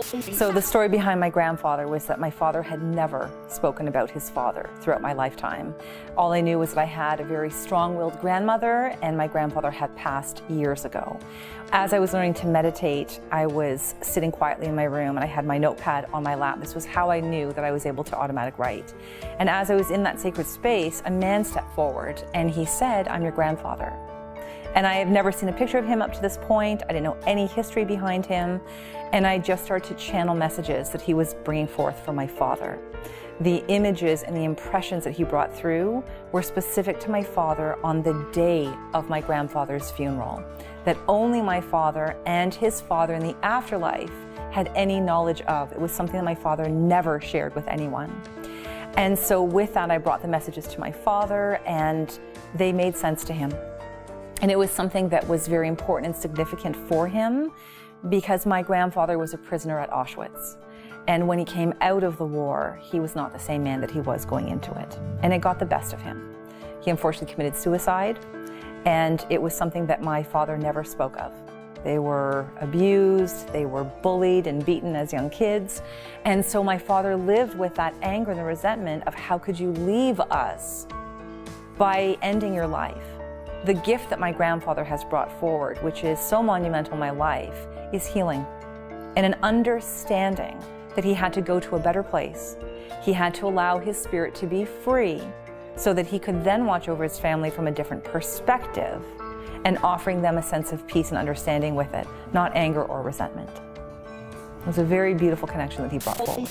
So the story behind my grandfather was that my father had never spoken about his father throughout my lifetime. All I knew was that I had a very strong-willed grandmother, and my grandfather had passed years ago. As I was learning to meditate, I was sitting quietly in my room and I had my notepad on my lap. This was how I knew that I was able to automatic write. And as I was in that sacred space, a man stepped forward and he said, "I'm your grandfather." And I have never seen a picture of him up to this point. I didn't know any history behind him. And I just started to channel messages that he was bringing forth from my father. The images and the impressions that he brought through were specific to my father on the day of my grandfather's funeral, that only my father and his father in the afterlife had any knowledge of. It was something that my father never shared with anyone. And so with that, I brought the messages to my father and they made sense to him. And it was something that was very important and significant for him because my grandfather was a prisoner at Auschwitz. And when he came out of the war, he was not the same man that he was going into it. And it got the best of him. He unfortunately committed suicide, and it was something that my father never spoke of. They were abused, they were bullied and beaten as young kids. And so my father lived with that anger and the resentment of how could you leave us by ending your life? The gift that my grandfather has brought forward, which is so monumental in my life, is healing and an understanding that he had to go to a better place. He had to allow his spirit to be free so that he could then watch over his family from a different perspective and offering them a sense of peace and understanding with it, not anger or resentment. It was a very beautiful connection that he brought forward.